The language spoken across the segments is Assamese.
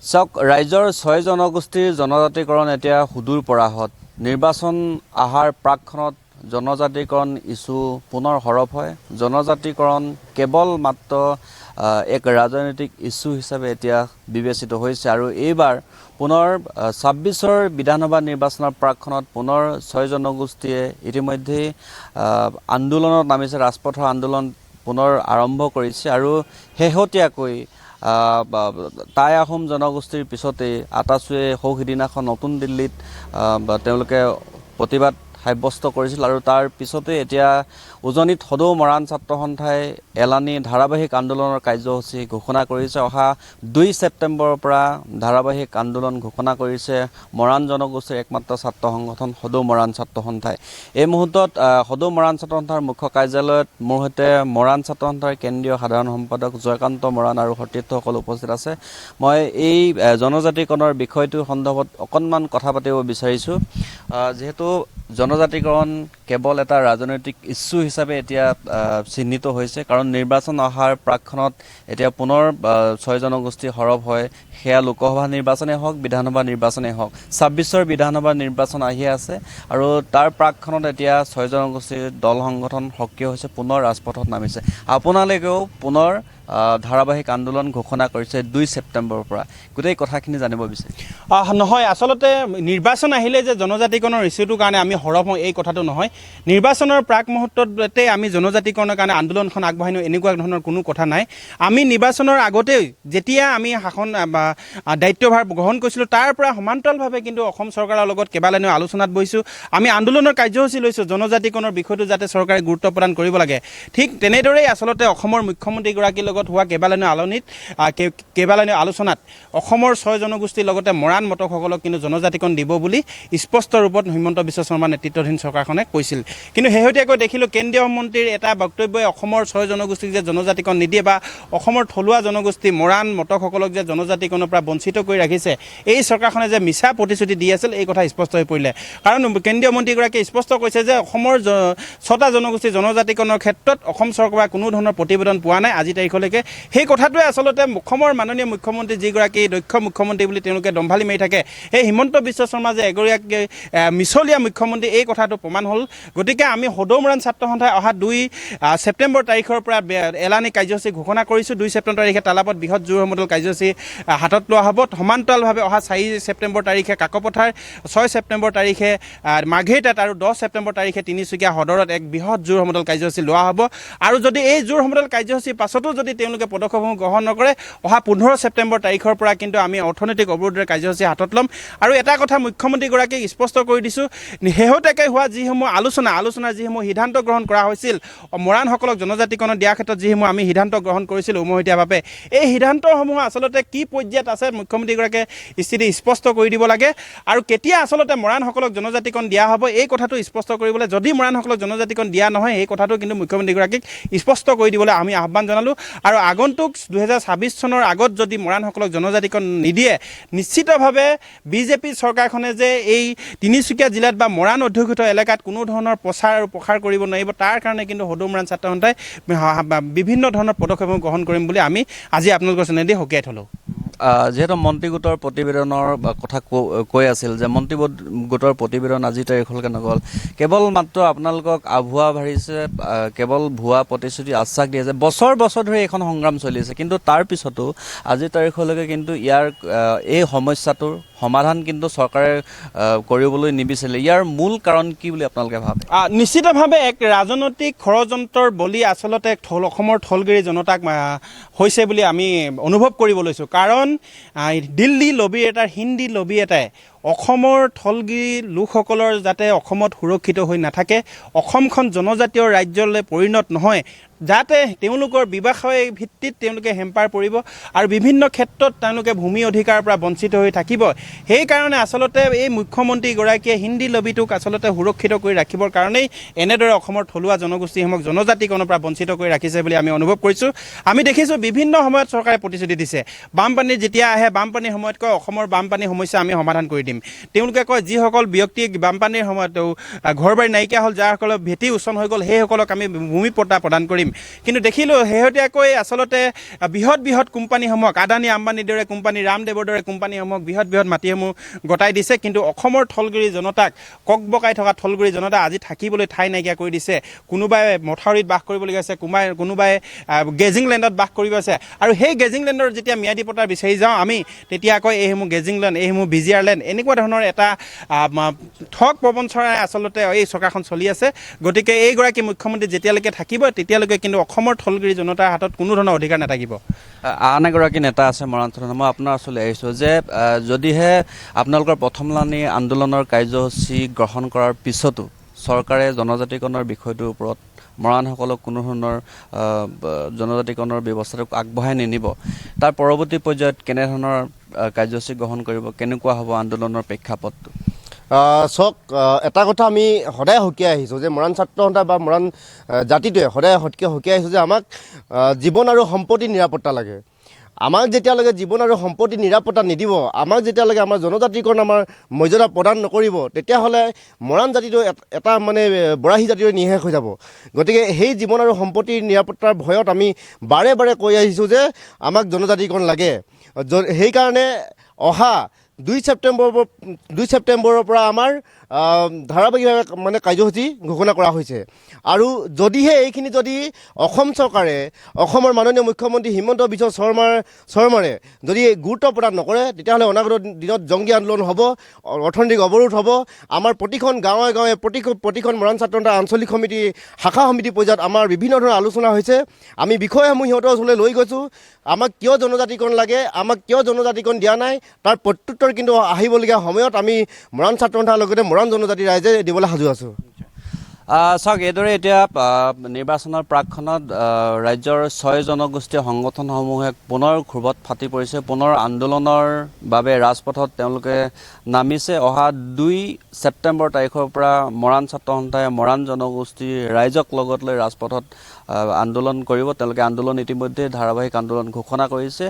চাওক ৰাজ্যৰ 6 জনগোষ্ঠীৰ জনজাতিকৰণ এতিয়া সুদূৰ পৰাহত নিৰ্বাচন অহাৰ প্ৰাকখনত জনজাতিকৰণ ইছ্যু পুনৰ সৰব হয় জনজাতিকৰণ কেৱল মাত্ৰ এক ৰাজনৈতিক ইছ্যু হিচাপে এতিয়া বিবেচিত হৈছে আৰু এইবাৰ পুনৰ 26ৰ বিধানসভা নিৰ্বাচনৰ প্ৰাকখনত পুনৰ 6 জনগোষ্ঠীয়ে ইতিমধ্যে আন্দোলনত নামিছে ৰাজপথৰ আন্দোলন পুনৰ আৰম্ভ কৰিছে আৰু শেহতীয়াকৈ টাই আহোম জনগোষ্ঠীৰ পিছতে আটাচুৱে সৌসিদিনাখন নতুন দিল্লীত তেওঁলোকে প্ৰতিবাদ সাব্যস্ত কৰিছিল আৰু তাৰ পিছতে এতিয়া উজনিত সদৌ মৰাণ ছাত্ৰ সন্থাই এলানি ধাৰাবাহিক আন্দোলনৰ কাৰ্যসূচী ঘোষণা কৰিছে অহা 2 ছেপ্টেম্বৰৰ পৰা ধাৰাবাহিক আন্দোলন ঘোষণা কৰিছে মৰাণ জনগোষ্ঠীৰ একমাত্ৰ ছাত্ৰ সংগঠন সদৌ মৰাণ ছাত্ৰ সন্থাই এই মুহূৰ্তত সদৌ মৰাণ ছাত্ৰ সন্থাৰ মুখ্য কাৰ্যালয়ত মোৰ সৈতে মৰাণ ছাত্ৰ সন্থাৰ কেন্দ্ৰীয় সাধাৰণ সম্পাদক জয়কান্ত মৰাণ আৰু সতীৰ্থসকল উপস্থিত আছে মই এই জনজাতিকৰণৰ বিষয়টোৰ সন্দৰ্ভত অকণমান কথা পাতিব বিচাৰিছোঁ যেহেতু জনজাতিকৰণ কেৱল এটা ৰাজনৈতিক ইছ্যু হিচাপে এতিয়া চিহ্নিত হৈছে কাৰণ নিৰ্বাচন অহাৰ প্ৰাকখনত এতিয়া পুনৰ 6 জনগোষ্ঠী সৰব হয় সেয়া লোকসভা নিৰ্বাচনেই হওক বিধানসভা নিৰ্বাচনেই হওক 26ৰ বিধানসভা নিৰ্বাচন আহি আছে আৰু তাৰ প্ৰাকখনত এতিয়া 6 জনগোষ্ঠীৰ দল সংগঠন সক্ৰিয় হৈছে পুনৰ ৰাজপথত নামিছে আপোনালোকেও পুনৰ ধাৰাবাহিক আন্দোলন ঘোষণা কৰিছে 2 ছেপ্টেম্বৰৰ পৰা গোটেই কথাখিনি জানিব বিচাৰিছে নহয় আসলতে নিৰ্বাচন আহিলে যে জনজাতিকৰণৰ ইছ্যুটোৰ কাৰণে আমি সৰব হওঁ এই কথাটো নহয় নিৰ্বাচনৰ প্ৰাক মুহূৰ্ততে আমি জনজাতিকৰণৰ কাৰণে আন্দোলনখন আগবঢ়াই নিওঁ এনেকুৱা ধৰণৰ কোনো কথা নাই আমি নিৰ্বাচনৰ আগতেই যেতিয়া আমি শাসন দায়িত্বভাৰ গ্ৰহণ কৰিছিলোঁ তাৰ পৰা সমান্তৰালভাৱে কিন্তু অসম চৰকাৰৰ লগত কেইবালানিও আলোচনাত বহিছোঁ আমি আন্দোলনৰ কাৰ্যসূচী লৈছোঁ জনজাতিকৰণৰ বিষয়টো যাতে চৰকাৰে গুৰুত্ব প্ৰদান কৰিব লাগে ঠিক তেনেদৰেই আচলতে অসমৰ মুখ্যমন্ত্ৰীগৰাকীৰ লগত হোৱা কেইবালানিও আলোচনাত অসমৰ 6 জনগোষ্ঠীৰ লগতে মৰাণ মটকসকলক কিন্তু জনজাতিকৰণ দিব বুলি স্পষ্ট ৰূপত হিমন্ত বিশ্ব শৰ্মা নেতৃত্বাধীন চৰকাৰখনে কৈছিল কিন্তু শেহতীয়াকৈ দেখিলোঁ কেন্দ্ৰীয় মন্ত্ৰীৰ এটা বক্তব্যই অসমৰ 6 জনগোষ্ঠীক যে জনজাতিকৰণ নিদিয়ে বা অসমৰ থলুৱা জনগোষ্ঠী মৰাণ মটকসকলক যে জনজাতিকৰণৰ পৰা বঞ্চিত কৰি ৰাখিছে এই চৰকাৰখনে যে মিছা প্ৰতিশ্ৰুতি দি আছিল এই কথা স্পষ্ট হৈ পৰিলে কাৰণ কেন্দ্ৰীয় মন্ত্ৰীগৰাকীয়ে স্পষ্ট কৈছে যে অসমৰ 6টা জনগোষ্ঠী জনজাতিকৰণৰ ক্ষেত্ৰত অসম চৰকাৰে কোনো ধৰণৰ প্ৰতিবেদন পোৱা নাই আজি তাৰিখলৈকে সেই কথাটোৱে আচলতে অসমৰ মাননীয় মুখ্যমন্ত্ৰী যিগৰাকী দক্ষ মুখ্যমন্ত্ৰী বুলি তেওঁলোকে দম্ভালি মাৰি থাকে সেই হিমন্ত বিশ্ব শৰ্মা যে এগৰাকী মিছলীয়া মুখ্যমন্ত্ৰী এই কথাটো প্ৰমাণ হ'ল গতিকে আমি সদৌ মৰাণ ছাত্ৰ সন্থাই অহা 2 ছেপ্টেম্বৰ তাৰিখৰ পৰা এলানি কাৰ্যসূচী ঘোষণা কৰিছোঁ 2 ছেপ্টেম্বৰ তাৰিখে তালাপত বৃহৎ জোৰ সমদল কাৰ্যসূচী হাতত লোৱা হ'ব সমান্তৰালভাৱে অহা 4 ছেপ্টেম্বৰ তাৰিখে কাকপথাৰ 6 ছেপ্টেম্বৰ তাৰিখে মাঘেৰিটাত আৰু 10 ছেপ্টেম্বৰ তাৰিখে তিনিচুকীয়া সদৰত এক বৃহৎ জোৰ সমদল কাৰ্যসূচী লোৱা হ'ব আৰু যদি এই জোৰ সমদল কাৰ্যসূচীৰ পাছতো যদি তেওঁলোকে পদক্ষেপসমূহ গ্ৰহণ নকৰে অহা 15 ছেপ্টেম্বৰ তাৰিখৰ পৰা কিন্তু আমি অৰ্থনৈতিক অৱৰোধৰ কাৰ্যসূচী হাতত ল'ম আৰু এটা কথা মুখ্যমন্ত্ৰীগৰাকীক স্পষ্ট কৰি দিছোঁ শেহতীয়াকৈ হোৱা যিসমূহ আলোচনাৰ যিসমূহ সিদ্ধান্ত গ্ৰহণ কৰা হৈছিল মৰাণসকলক জনজাতিকৰণ দিয়াৰ ক্ষেত্ৰত যিসমূহ আমি সিদ্ধান্ত গ্ৰহণ কৰিছিলোঁ উমৈহতীয়াভাৱে এই সিদ্ধান্তসমূহ আচলতে কি পৰ্যায়ত আছে মুখ্যমন্ত্ৰীগৰাকীয়ে স্থিতি স্পষ্ট কৰি দিব লাগে আৰু কেতিয়া আচলতে মৰাণসকলক জনজাতিকৰণ দিয়া হ'ব এই কথাটো স্পষ্ট কৰিবলৈ যদি মৰাণসকলক জনজাতিকৰণ দিয়া নহয় এই কথাটো কিন্তু মুখ্যমন্ত্ৰীগৰাকীক স্পষ্ট কৰি দিবলৈ আমি আহ্বান জনালোঁ আৰু আগন্তুক 2026 চনৰ আগত যদি মৰাণসকলক জনজাতিকৰণ নিদিয়ে নিশ্চিতভাৱে বিজেপি চৰকাৰখনে যে এই তিনিচুকীয়া জিলাত বা মৰাণ অধ্যুষিত এলেকাত কোনো ধৰণৰ প্ৰচাৰ আৰু প্ৰসাৰ কৰিব নোৱাৰিব তাৰ কাৰণে কিন্তু সদৌ মৰাণ ছাত্ৰ সন্থাই বিভিন্ন ধৰণৰ পদক্ষেপ গ্ৰহণ কৰিম বুলি আমি আজি আপোনালোকৰ চেনেদি সকীয়াই থলোঁ যেহেতু মন্ত্ৰী গোটৰ প্ৰতিবেদনৰ কথা কৈ আছিল যে মন্ত্ৰী গোটৰ প্ৰতিবেদন আজি তাৰিখলৈকে নগ'ল কেৱল মাত্ৰ আপোনালোকক আভুৱা ভাৰিছে কেৱল ভুৱা প্ৰতিশ্ৰুতি আশ্বাস দিয়ে যে বছৰ ধৰি এখন সংগ্ৰাম চলি আছে কিন্তু তাৰ পিছতো আজি তাৰিখলৈকে কিন্তু ইয়াৰ এই সমস্যাটোৰ সমাধান কিন্তু চৰকাৰে কৰিবলৈ নিবিচাৰিলে ইয়াৰ মূল কাৰণ কি বুলি আপোনালোকে ভাবে নিশ্চিতভাৱে এক ৰাজনৈতিক ষড়যন্ত্ৰৰ বলি আচলতে অসমৰ থলগিৰি জনতাক হৈছে বুলি আমি অনুভৱ কৰিব লৈছোঁ কাৰণ দিল্লী লবি এটাৰ হিন্দী লবি এটাই অসমৰ থলগিৰি লোকসকলৰ যাতে অসমত সুৰক্ষিত হৈ নাথাকে অসমখন জনজাতীয় ৰাজ্যলৈ পৰিণত নহয় যাতে তেওঁলোকৰ ব্যৱসায় ভিত্তিত তেওঁলোকে হেম্পাৰ পৰিব আৰু বিভিন্ন ক্ষেত্ৰত তেওঁলোকে ভূমি অধিকাৰৰ পৰা বঞ্চিত হৈ থাকিব সেইকাৰণে আচলতে এই মুখ্যমন্ত্ৰীগৰাকীয়ে হিন্দী লবিটোক আচলতে সুৰক্ষিত কৰি ৰাখিবৰ কাৰণেই এনেদৰে অসমৰ থলুৱা জনগোষ্ঠীসমূহক জনজাতিকৰণৰ পৰা বঞ্চিত কৰি ৰাখিছে বুলি আমি অনুভৱ কৰিছোঁ আমি দেখিছোঁ বিভিন্ন সময়ত চৰকাৰে প্ৰতিশ্ৰুতি দিছে বানপানী যেতিয়া আহে বানপানীৰ সময়ত কয় অসমৰ বানপানীৰ সমস্যা আমি সমাধান কৰি দিম তেওঁলোকে কয় যিসকল ব্যক্তি বানপানীৰ সময়ত ঘৰ বাৰী নাইকিয়া হ'ল যাৰসকলৰ ভেটি উচ্চন হৈ গ'ল সেইসকলক আমি ভূমি পট্টা প্ৰদান কৰিম পাৰিম কিন্তু দেখিলোঁ শেহতীয়াকৈ আচলতে বৃহৎ কোম্পানীসমূহক আদানী আম্বানীৰ দৰে কোম্পানী ৰামদেৱৰ দৰে কোম্পানীসমূহক বৃহৎ মাটিসমূহ গতাই দিছে কিন্তু অসমৰ থলগুৰি জনতাক ককবকাই থকা থলগুৰি জনতা আজি থাকিবলৈ ঠাই নাইকিয়া কৰি দিছে কোনোবাই মথাউৰিত বাস কৰিবলগীয়া হৈছে কোনোবাই গেজিং লেণ্ডত বাস কৰিব আছে আৰু সেই গেজিং লেণ্ডৰ যেতিয়া ম্যাদী পট্টা বিচাৰি যাওঁ আমি তেতিয়া আকৌ এইসমূহ গেজিং লেণ্ড এইসমূহ বিজিআৰ লেণ্ড এনেকুৱা ধৰণৰ এটা ঠগ প্ৰবঞ্চনাৰে আচলতে এই চৰকাৰখন চলি আছে গতিকে এইগৰাকী মুখ্যমন্ত্ৰী যেতিয়ালৈকে থাকিব তেতিয়ালৈকে কিন্তু অসমৰ থলগুৰি জনতাৰ হাতত কোনো ধৰণৰ অধিকাৰ নাথাকিব আন এগৰাকী নেতা আছে মৰাণ চট্টন মই আপোনাৰ ওচৰলৈ আহিছোঁ যে যদিহে আপোনালোকৰ প্ৰথমলানি আন্দোলনৰ কাৰ্যসূচী গ্ৰহণ কৰাৰ পিছতো চৰকাৰে জনজাতিকৰণৰ বিষয়টোৰ ওপৰত মৰাণসকলক কোনো ধৰণৰ জনজাতিকৰণৰ ব্যৱস্থাটোক আগবঢ়াই নিনিব তাৰ পৰৱৰ্তী পৰ্যায়ত কেনেধৰণৰ কাৰ্যসূচী গ্ৰহণ কৰিব কেনেকুৱা হ'ব আন্দোলনৰ প্ৰেক্ষাপটটো চাওক এটা কথা আমি সদায় সকীয়াই আহিছোঁ যে মৰাণ ছাত্ৰ সন্থা বা মৰাণ জাতিটোৱে সদায় সকীয়াই আহিছোঁ যে আমাক জীৱন আৰু সম্পত্তিৰ নিৰাপত্তা লাগে আমাক যেতিয়ালৈকে জীৱন আৰু সম্পত্তিৰ নিৰাপত্তা নিদিব আমাক যেতিয়ালৈকে আমাৰ জনজাতিকৰণ আমাৰ মৰ্যাদা প্ৰদান নকৰিব তেতিয়াহ'লে মৰাণ জাতিটো এটা মানে বৰাহী জাতিটো নিঃশেষ হৈ যাব গতিকে সেই জীৱন আৰু সম্পত্তিৰ নিৰাপত্তাৰ ভয়ত আমি বাৰে কৈ আহিছোঁ যে আমাক জনজাতিকৰণ লাগে সেইকাৰণে অহা 2 ছেপ্টেম্বৰৰ পৰা আমাৰ ধাৰাবাহিকভাৱে মানে কাৰ্যসূচী ঘোষণা কৰা হৈছে আৰু যদিহে এইখিনি যদি অসম চৰকাৰে অসমৰ মাননীয় মুখ্যমন্ত্ৰী হিমন্ত বিশ্ব শৰ্মাৰে যদি গুৰুত্ব প্ৰদান নকৰে তেতিয়াহ'লে অনাগত দিনত জংগী আন্দোলন হ'ব অৰ্থনৈতিক অৱৰোধ হ'ব আমাৰ প্ৰতিখন গাঁৱে প্ৰতিখন মৰাণ ছাত্ৰ সন্থা আঞ্চলিক সমিতি শাখা সমিতি পৰ্যায়ত আমাৰ বিভিন্ন ধৰণৰ আলোচনা হৈছে আমি বিষয়সমূহ সিহঁতৰ ওচৰলৈ লৈ গৈছোঁ আমাক কিয় জনজাতিকৰণ লাগে আমাক কিয় জনজাতিকৰণ দিয়া নাই তাৰ প্ৰত্যুত্তৰ কিন্তু আহিবলগীয়া সময়ত আমি মৰাণ ছাত্ৰ সন্থাৰ লগতে মৰাণ জনজাতি ৰাইজে দিবলৈ সাজু আছোঁ চাওক এইদৰে এতিয়া নিৰ্বাচনৰ প্ৰাকখনত ৰাজ্যৰ 6 জনগোষ্ঠীয় সংগঠনসমূহে পুনৰ ক্ষোভত ফাটি পৰিছে পুনৰ আন্দোলনৰ বাবে ৰাজপথত তেওঁলোকে নামিছে অহা 2 ছেপ্টেম্বৰ তাৰিখৰ পৰা মৰাণ ছাত্ৰ সন্থাই মৰাণ জনগোষ্ঠীৰ ৰাইজক লগত লৈ ৰাজপথত আন্দোলন কৰিব তেওঁলোকে আন্দোলন ইতিমধ্যে ধাৰাবাহিক আন্দোলন ঘোষণা কৰিছে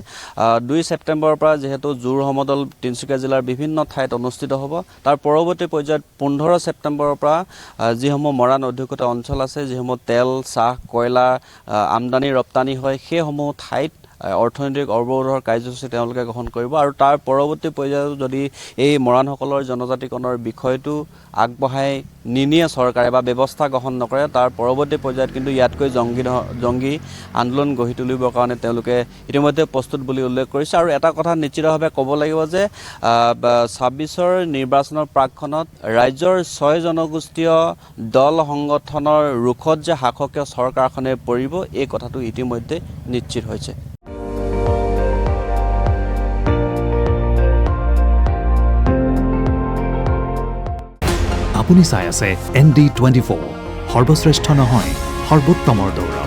2 ছেপ্টেম্বৰৰ পৰা যেহেতু জোৰ সমদল তিনিচুকীয়া জিলাৰ বিভিন্ন ঠাইত অনুষ্ঠিত হ'ব তাৰ পৰৱৰ্তী পৰ্যায়ত 15 ছেপ্টেম্বৰৰ পৰা যিসমূহ মৰাণ অধ্যুষিত অঞ্চল আছে যিসমূহ তেল চাহ কয়লা আমদানি ৰপ্তানি হয় সেইসমূহ ঠাইত অৰ্থনৈতিক অৱৰোধৰ কাৰ্যসূচী তেওঁলোকে গ্ৰহণ কৰিব আৰু তাৰ পৰৱৰ্তী পৰ্যায়ত যদি এই মৰাণসকলৰ জনজাতিকৰণৰ বিষয়টো আগবঢ়াই নিনিয়ে চৰকাৰে বা ব্যৱস্থা গ্ৰহণ নকৰে তাৰ পৰৱৰ্তী পৰ্যায়ত কিন্তু ইয়াতকৈ জংগী আন্দোলন গঢ়ি তুলিবৰ কাৰণে তেওঁলোকে ইতিমধ্যে প্ৰস্তুত বুলি উল্লেখ কৰিছে আৰু এটা কথা নিশ্চিতভাৱে ক'ব লাগিব যে 26ৰ নিৰ্বাচনৰ প্ৰাকখনত ৰাজ্যৰ 6 জনগোষ্ঠীয় দল সংগঠনৰ ৰুখত যে শাসকীয় চৰকাৰখনে পৰিব এই কথাটো ইতিমধ্যে নিশ্চিত হৈছে আপুনি চাই আছে ND24 সৰ্বশ্ৰেষ্ঠ নহয় সৰ্বোত্তমৰ দৌৰ